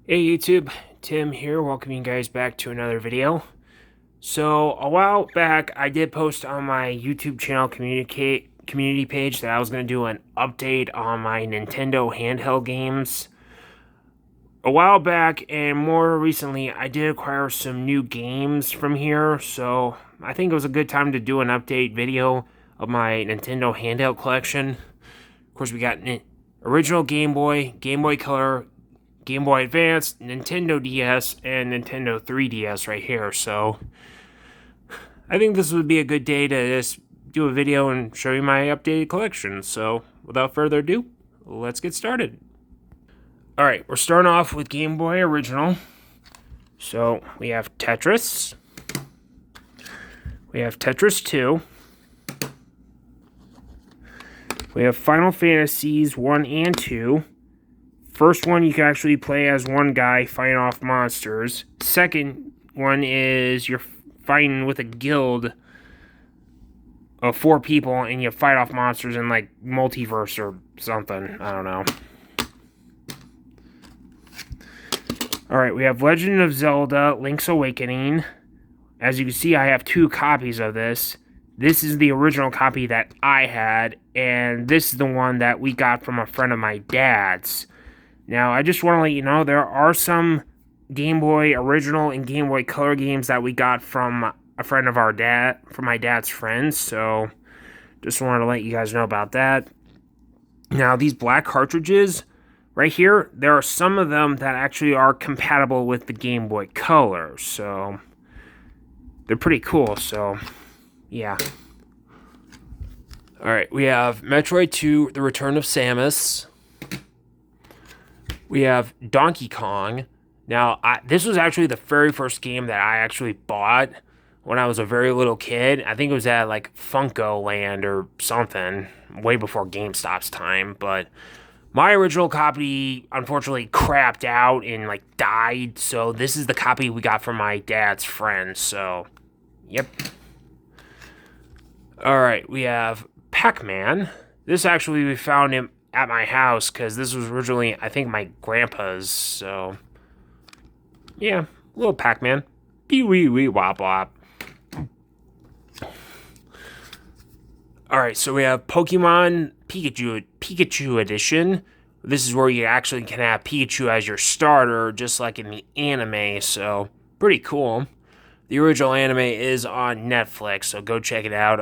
Hey YouTube, Tim here, welcoming you guys back to another video. So, a while back, I did post on my YouTube channel community page that I was going to do an update on my Nintendo handheld games. A while back, and more recently, I did acquire some new games from here, so I think it was a good time to do an update video of my Nintendo handheld collection. Of course, we got original Game Boy, Game Boy Color, Game Boy Advance, Nintendo DS, and Nintendo 3DS right here. So I think this would be a good day to just do a video and show you my updated collection. So without further ado, let's get started. Alright, we're starting off with Game Boy Original. So we have Tetris. We have Tetris 2. We have Final Fantasies 1 and 2. First one, you can actually play as one guy fighting off monsters. Second one is you're fighting with a guild of 4 people and you fight off monsters in like multiverse or something. I don't know. Alright, we have Legend of Zelda Link's Awakening. As you can see, I have 2 copies of this. This is the original copy that I had, and this is the one that we got from a friend of my dad's. Now, I just want to let you know, there are some Game Boy Original and Game Boy Color games that we got from a friend of from my dad's friends, so just wanted to let you guys know about that. Now, these black cartridges right here, there are some of them that actually are compatible with the Game Boy Color, so they're pretty cool, so yeah. Alright, we have Metroid 2, The Return of Samus. We have Donkey Kong. Now, this was actually the very first game that I actually bought when I was a very little kid. I think it was at like Funko Land or something, way before GameStop's time, but my original copy, unfortunately, crapped out and, like, died, so this is the copy we got from my dad's friend, so, yep. Alright, we have Pac-Man. This actually, we found him at my house, because this was originally, I think, my grandpa's, so, yeah, little Pac-Man. Bee-wee-wee-wop-wop. Alright, so we have Pokemon Pikachu Edition. This is where you actually can have Pikachu as your starter, just like in the anime, so pretty cool. The original anime is on Netflix, so go check it out.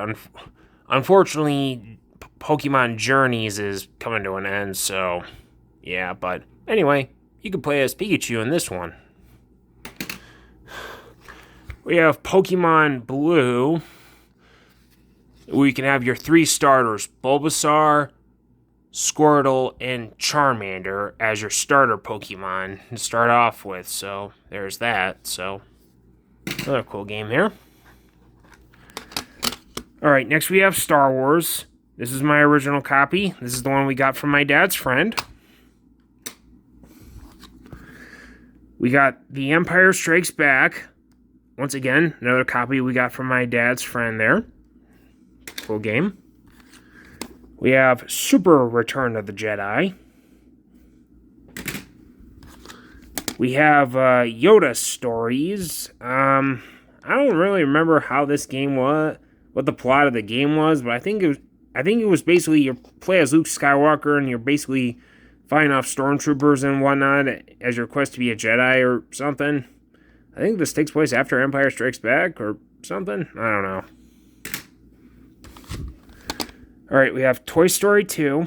Unfortunately, Pokemon Journeys is coming to an end, so yeah, but anyway, you can play as Pikachu in this one. We have Pokemon Blue. We can have your 3 starters, Bulbasaur, Squirtle, and Charmander as your starter Pokemon to start off with. So there's that. So another cool game here. Alright, next we have Star Wars. This is my original copy. This is the one we got from my dad's friend. We got The Empire Strikes Back. Once again, another copy we got from my dad's friend there. Cool game. We have Super Return of the Jedi. We have Yoda Stories. I don't really remember how this game was, what the plot of the game was, but I think it was basically you play as Luke Skywalker and you're basically fighting off stormtroopers and whatnot as your quest to be a Jedi or something. I think this takes place after Empire Strikes Back or something. I don't know. Alright, we have Toy Story 2.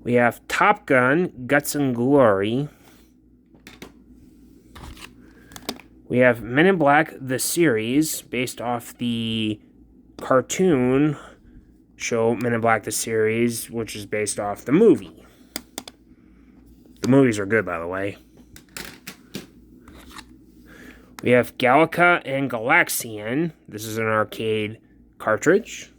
We have Top Gun, Guts and Glory. We have Men in Black, the series, based off the cartoon show Men in Black, the series, which is based off the movie. The movies are good, by the way. We have Galactica and Galaxian. This is an arcade cartridge.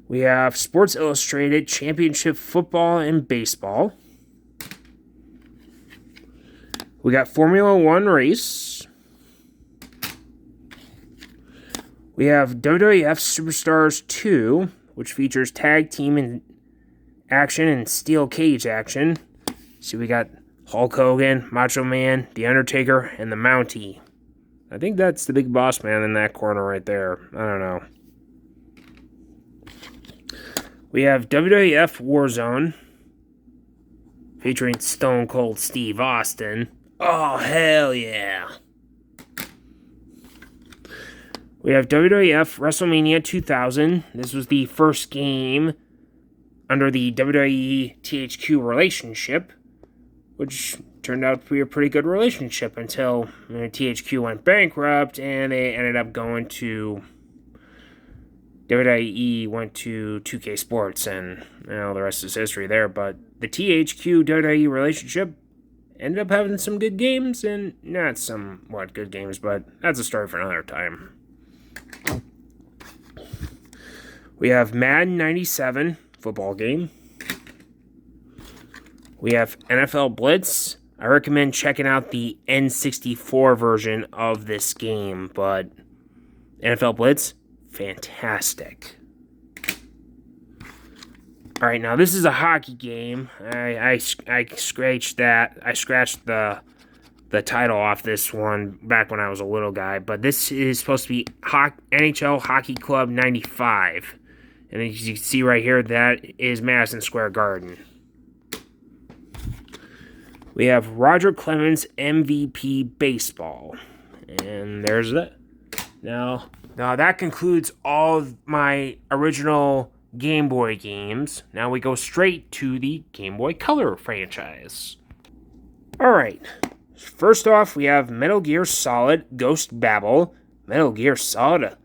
We have Sports Illustrated Championship Football and Baseball. We got Formula One Race. We have WWF Superstars 2, which features tag team and action and steel cage action. See, we got Hulk Hogan, Macho Man, The Undertaker, and the Mountie. I think that's the big boss man in that corner right there. I don't know. We have WWF Warzone, featuring Stone Cold Steve Austin. Oh, hell yeah. We have WWF WrestleMania 2000. This was the first game under the WWE THQ relationship, which turned out to be a pretty good relationship until THQ went bankrupt and they ended up going to WWE, went to 2K Sports, and the rest is history there. But the THQ WWE relationship ended up having some good games and not somewhat good games, but that's a story for another time. We have Madden 97 football game. We have NFL Blitz. I recommend checking out the N64 version of this game, but NFL Blitz, fantastic. All right, now this is a hockey game. I scratched that. I scratched the title off this one back when I was a little guy, but this is supposed to be NHL Hockey Club 95. And as you can see right here, that is Madison Square Garden. We have Roger Clemens MVP Baseball. And there's that. Now that concludes all of my original Game Boy games. Now we go straight to the Game Boy Color franchise. Alright. First off, we have Metal Gear Solid Ghost Babel. Metal Gear Solid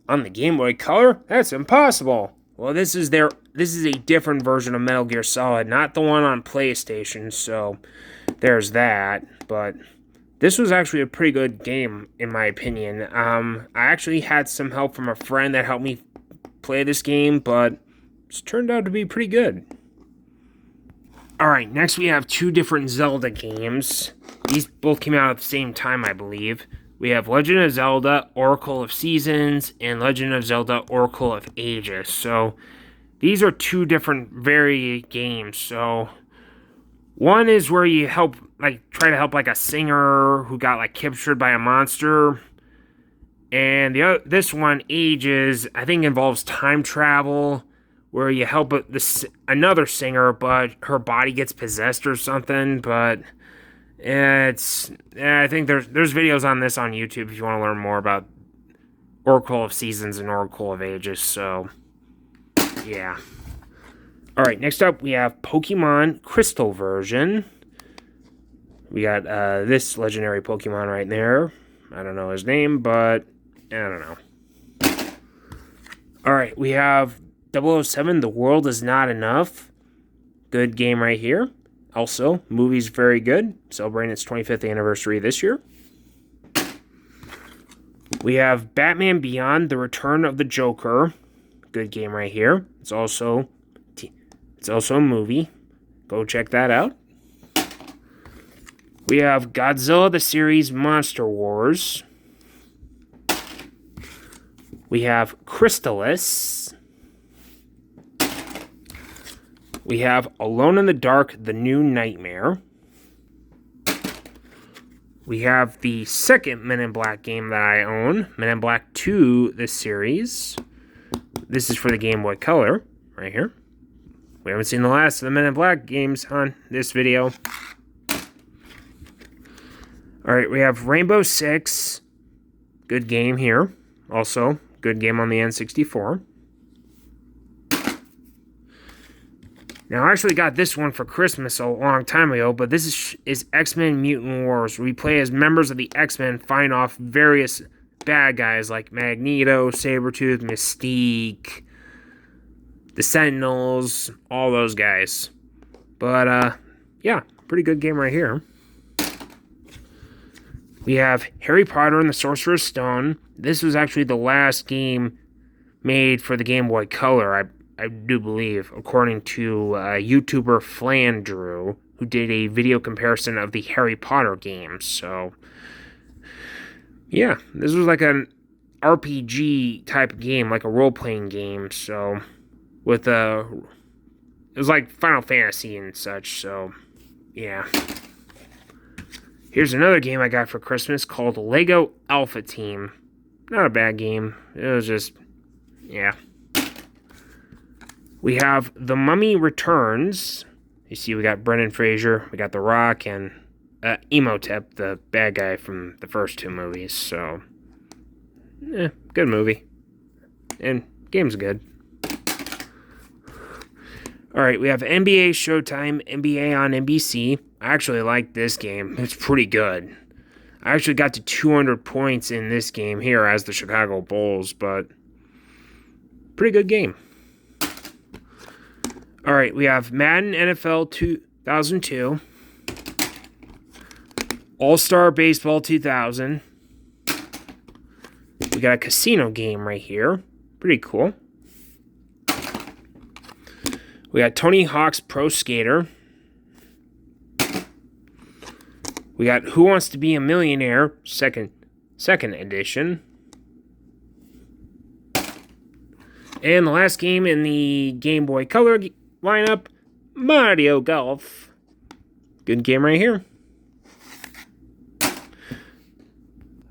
on the Game Boy Color? That's impossible. Well, this is a different version of Metal Gear Solid, not the one on PlayStation, so there's that. But this was actually a pretty good game, in my opinion. I actually had some help from a friend that helped me play this game, but it's turned out to be pretty good. Alright, next we have two different Zelda games. These both came out at the same time, I believe. We have Legend of Zelda Oracle of Seasons and Legend of Zelda Oracle of Ages. So these are two different varied games. So one is where you try to help a singer who got captured by a monster. And this one, Ages, I think involves time travel, where you help another singer, but her body gets possessed or something. But I think there's videos on this on YouTube if you want to learn more about Oracle of Seasons and Oracle of Ages. So yeah. All right, next up we have Pokemon Crystal version. We got this legendary Pokemon right there. I don't know his name, but I don't know. All right, we have 007, The World Is Not Enough. Good game right here. Also, movie's very good, celebrating its 25th anniversary this year. We have Batman Beyond: The Return of the Joker. Good game right here. It's also a movie. Go check that out. We have Godzilla the Series Monster Wars. We have Crystalis. We have Alone in the Dark, The New Nightmare. We have the second Men in Black game that I own, Men in Black 2, this series. This is for the Game Boy Color, right here. We haven't seen the last of the Men in Black games on this video. Alright, we have Rainbow Six. Good game here. Also, good game on the N64. Now, I actually got this one for Christmas a long time ago, but this is X-Men Mutant Wars. We play as members of the X-Men, fight off various bad guys like Magneto, Sabretooth, Mystique, the Sentinels, all those guys. But, yeah, pretty good game right here. We have Harry Potter and the Sorcerer's Stone. This was actually the last game made for the Game Boy Color, I do believe, according to YouTuber Flandrew, who did a video comparison of the Harry Potter games. So, yeah, this was like an RPG type of game, like a role-playing game. So, with it was like Final Fantasy and such. So, yeah. Here's another game I got for Christmas called Lego Alpha Team. Not a bad game. It was just, yeah. We have The Mummy Returns. You see, we got Brendan Fraser, we got The Rock, and Emotep, the bad guy from the first two movies. So, good movie. And game's good. Alright, we have NBA Showtime, NBA on NBC. I actually like this game. It's pretty good. I actually got to 200 points in this game here as the Chicago Bulls, but pretty good game. Alright, we have Madden NFL 2002. All-Star Baseball 2000. We got a casino game right here. Pretty cool. We got Tony Hawk's Pro Skater. We got Who Wants to Be a Millionaire, second edition. And the last game in the Game Boy Color lineup, Mario Golf. Good game right here.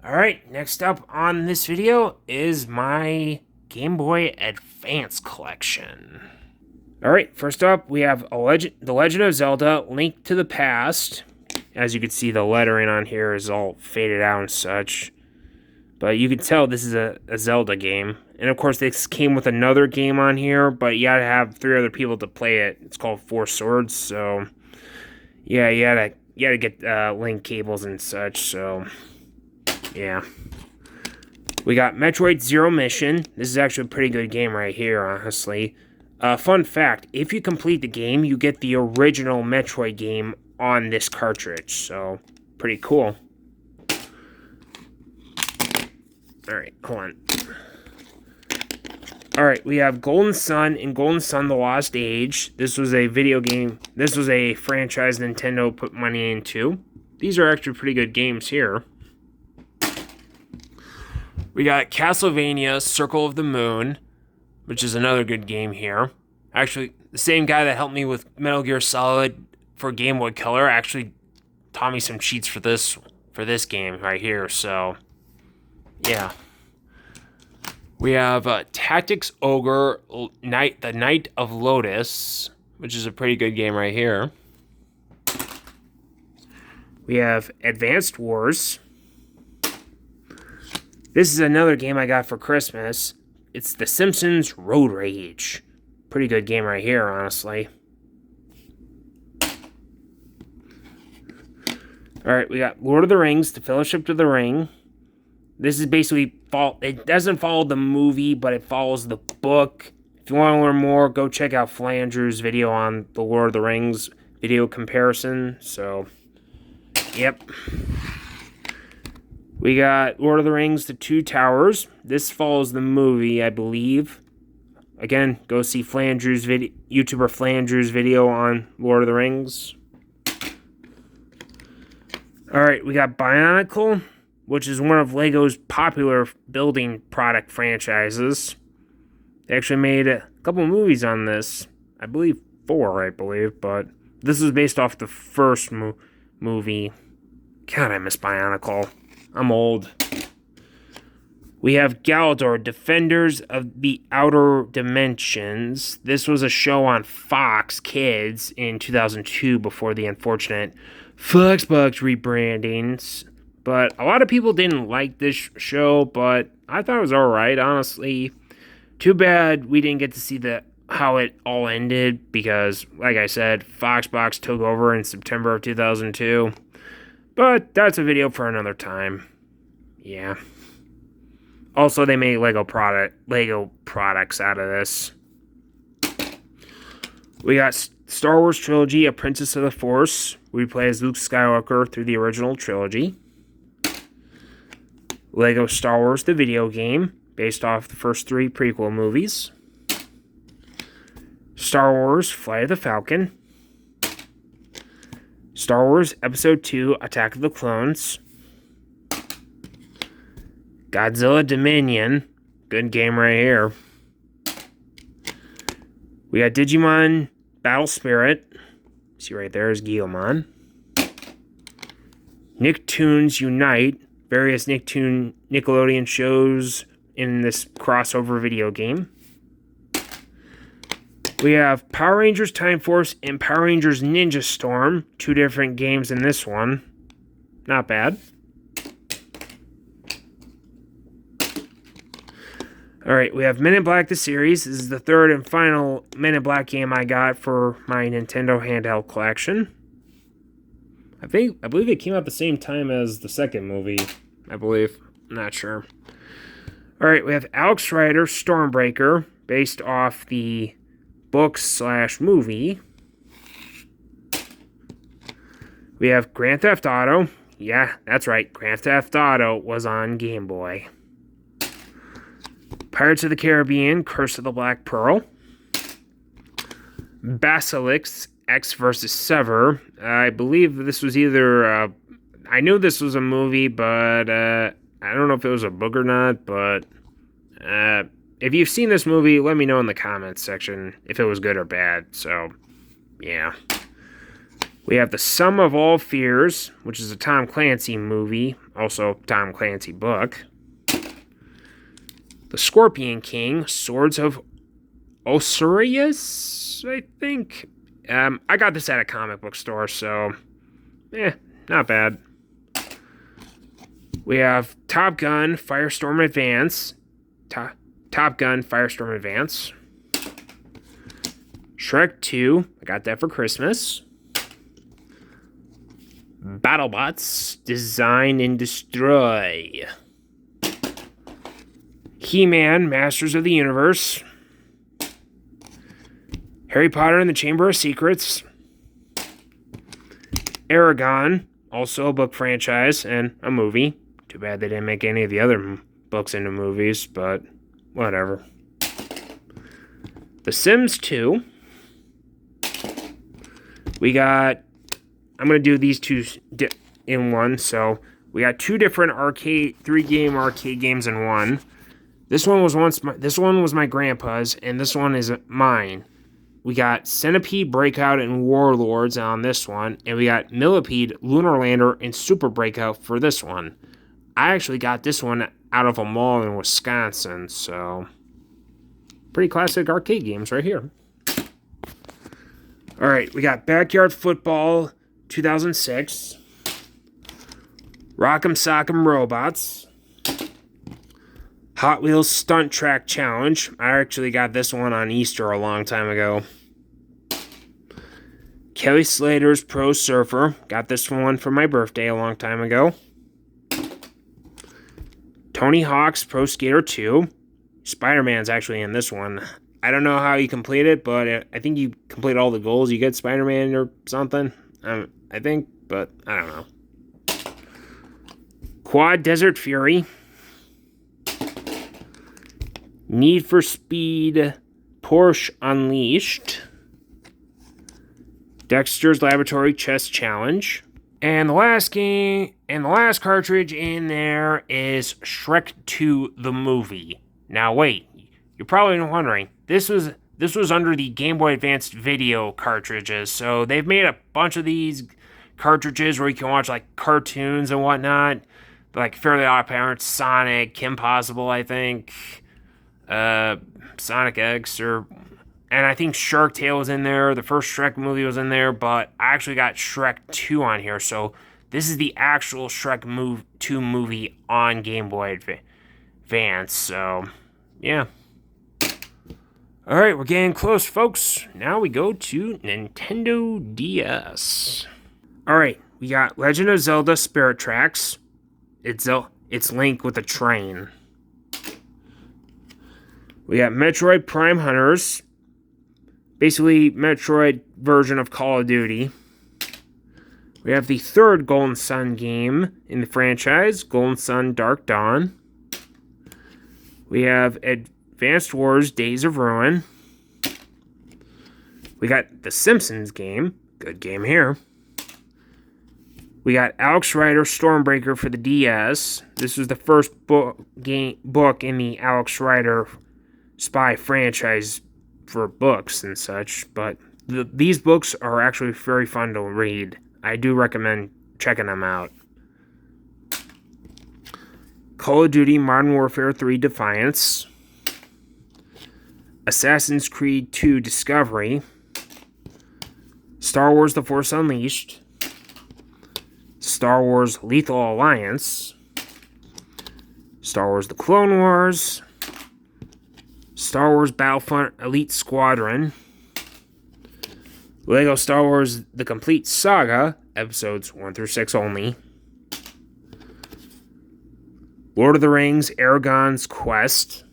Alright, next up on this video is my Game Boy Advance collection. Alright, first up we have The Legend of Zelda, Link to the Past. As you can see, the lettering on here is all faded out and such. But you can tell this is a Zelda game. And of course, this came with another game on here, but you gotta have 3 other people to play it. It's called Four Swords, so yeah, you gotta get link cables and such, so yeah. We got Metroid Zero Mission. This is actually a pretty good game right here, honestly. Fun fact, if you complete the game, you get the original Metroid game on this cartridge, so pretty cool. Alright, hold on. Alright, we have Golden Sun and Golden Sun The Lost Age. This was a video game. This was a franchise Nintendo put money into. These are actually pretty good games here. We got Castlevania Circle of the Moon, which is another good game here. Actually, the same guy that helped me with Metal Gear Solid for Game Boy Color actually taught me some cheats for this game right here, so yeah. We have Tactics Ogre, The Knight of Lotus, which is a pretty good game right here. We have Advanced Wars. This is another game I got for Christmas. It's The Simpsons Road Rage. Pretty good game right here, honestly. Alright, we got Lord of the Rings, The Fellowship of the Ring. This is basically, it doesn't follow the movie, but it follows the book. If you want to learn more, go check out Flandreau's video on the Lord of the Rings video comparison. So, yep. We got Lord of the Rings, The Two Towers. This follows the movie, I believe. Again, go see Flandreau's video, YouTuber Flandreau's video on Lord of the Rings. Alright, we got Bionicle, which is one of LEGO's popular building product franchises. They actually made a couple movies on this. I believe 4, but this is based off the first movie. God, I miss Bionicle. I'm old. We have Galador, Defenders of the Outer Dimensions. This was a show on Fox Kids in 2002 before the unfortunate Foxbox rebrandings. But a lot of people didn't like this show, but I thought it was alright, honestly. Too bad we didn't get to see how it all ended, because, like I said, Foxbox took over in September of 2002. But that's a video for another time. Yeah. Also, they made Lego products out of this. We got Star Wars Trilogy, A Princess of the Force. We play as Luke Skywalker through the original trilogy. Lego Star Wars, the video game, based off the first 3 prequel movies. Star Wars, Flight of the Falcon. Star Wars Episode 2, Attack of the Clones. Godzilla Dominion. Good game right here. We got Digimon Battle Spirit. See right there is Guilmon. Nicktoons Unite. Various Nickelodeon shows in this crossover video game. We have Power Rangers Time Force and Power Rangers Ninja Storm. 2 different games in this one. Not bad. Alright, we have Men in Black the series. This is the 3rd and final Men in Black game I got for my Nintendo handheld collection. I believe it came out the same time as the 2nd movie, I believe. I'm not sure. Alright, we have Alex Rider Stormbreaker, based off the book/movie. We have Grand Theft Auto. Yeah, that's right. Grand Theft Auto was on Game Boy. Pirates of the Caribbean, Curse of the Black Pearl. Basilisk, X vs. Sever. I believe this was either... I knew this was a movie, but I don't know if it was a book or not, but... if you've seen this movie, let me know in the comments section if it was good or bad. So, yeah. We have The Sum of All Fears, which is a Tom Clancy movie, also Tom Clancy book. The Scorpion King, Swords of Osiris, I think. I got this at a comic book store, so, not bad. We have Top Gun, Firestorm Advance. Top Gun, Firestorm Advance. Shrek 2, I got that for Christmas. BattleBots, Design and Destroy. He-Man, Masters of the Universe. Harry Potter and the Chamber of Secrets. Aragon, also a book franchise and a movie. Too bad they didn't make any of the other books into movies, but whatever. The Sims 2. We got... I'm going to do these 2 in one, so we got 2 different 3-game arcade games in one. This one was my grandpa's, and this one is mine. We got Centipede, Breakout, and Warlords on this one, and we got Millipede, Lunar Lander, and Super Breakout for this one. I actually got this one out of a mall in Wisconsin, so pretty classic arcade games right here. Alright, we got Backyard Football 2006, Rock'em Sock'em Robots, Hot Wheels Stunt Track Challenge. I actually got this one on Easter a long time ago. Kelly Slater's Pro Surfer. Got this one for my birthday a long time ago. Tony Hawk's Pro Skater 2. Spider-Man's actually in this one. I don't know how you complete it, but I think you complete all the goals. You get Spider-Man or something. I think, but I don't know. Quad Desert Fury. Need for Speed Porsche Unleashed. Dexter's Laboratory Chess Challenge. And the last game, and the last cartridge in there is Shrek 2 the movie. Now wait, you're probably wondering, this was under the Game Boy Advance video cartridges, so they've made a bunch of these cartridges where you can watch like cartoons and whatnot, like Fairly Odd Parents, Sonic, Kim Possible, I think, Sonic X, and I think Shark Tale was in there. The first Shrek movie was in there, but I actually got Shrek 2 on here, so this is the actual Shrek 2 movie on Game Boy Advance, so yeah. Alright, we're getting close, folks. Now we go to Nintendo DS. Alright, we got Legend of Zelda Spirit Tracks. It's Link with a train. We got Metroid Prime Hunters. Basically, Metroid version of Call of Duty. We have the 3rd Golden Sun game in the franchise, Golden Sun Dark Dawn. We have Advanced Wars Days of Ruin. We got the Simpsons game. Good game here. We got Alex Rider Stormbreaker for the DS. This was the first book in the Alex Rider spy franchise for books and such, but these books are actually very fun to read. I do recommend checking them out. Call of Duty Modern Warfare 3 Defiance. Assassin's Creed 2 Discovery. Star Wars The Force Unleashed. Star Wars Lethal Alliance. Star Wars The Clone Wars. Star Wars Battlefront Elite Squadron. Lego Star Wars The Complete Saga, episodes 1 through 6 only. Lord of the Rings Aragon's Quest.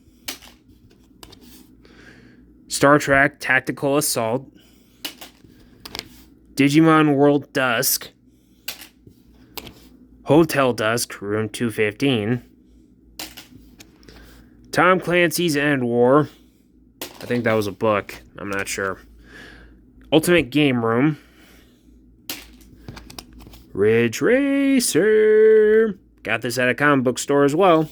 Star Trek Tactical Assault. Digimon World Dusk. Hotel Dusk, Room 215. Tom Clancy's End War. I think that was a book. I'm not sure. Ultimate Game Room. Ridge Racer. Got this at a comic book store as well.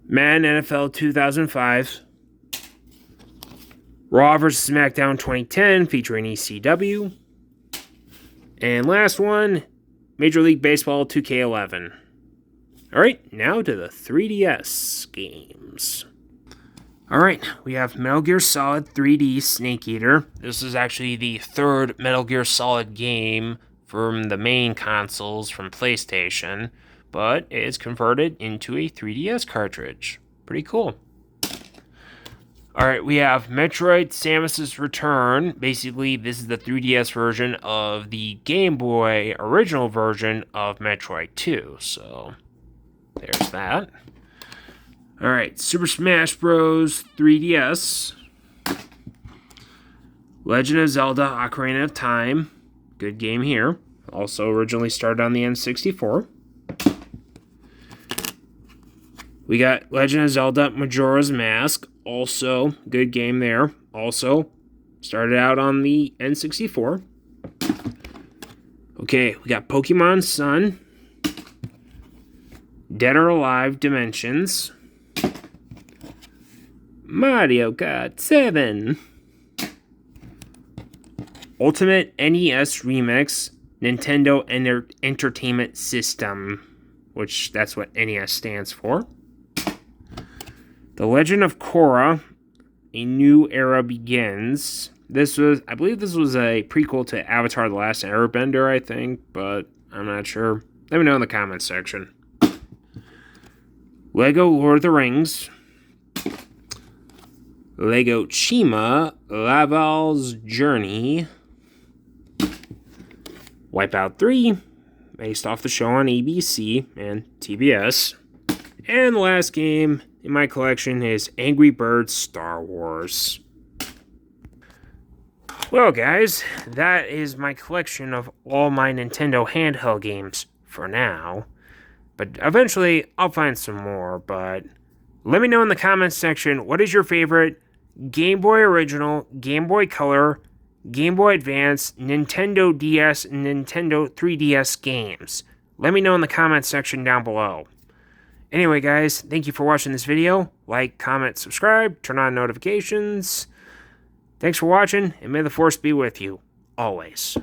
Madden NFL 2005. Raw vs. SmackDown 2010 featuring ECW. And last one, Major League Baseball 2K11. Alright, now to the 3DS games. Alright, we have Metal Gear Solid 3D Snake Eater. This is actually the third Metal Gear Solid game from the main consoles from PlayStation, but it's converted into a 3DS cartridge. Pretty cool. Alright, we have Metroid Samus's Return. Basically, this is the 3DS version of the Game Boy original version of Metroid 2. So, there's that. Alright, Super Smash Bros. 3DS. Legend of Zelda Ocarina of Time. Good game here. Also originally started on the N64. We got Legend of Zelda Majora's Mask. Also, good game there. Also, started out on the N64. Okay, we got Pokemon Sun. Dead or Alive Dimensions. Mario Kart 7. Ultimate NES Remix Nintendo Entertainment System, which that's what NES stands for. The Legend of Korra, A New Era Begins. I believe this was a prequel to Avatar The Last Airbender, I think, but I'm not sure. Let me know in the comments section. Lego Lord of the Rings. Lego Chima, Laval's Journey. Wipeout 3, based off the show on ABC and TBS. And the last game in my collection is Angry Birds Star Wars. Well, guys, that is my collection of all my Nintendo handheld games for now. But eventually, I'll find some more, but let me know in the comments section, what is your favorite Game Boy Original, Game Boy Color, Game Boy Advance, Nintendo DS, and Nintendo 3DS games? Let me know in the comments section down below. Anyway, guys, thank you for watching this video. Like, comment, subscribe, turn on notifications. Thanks for watching, and may the Force be with you, always.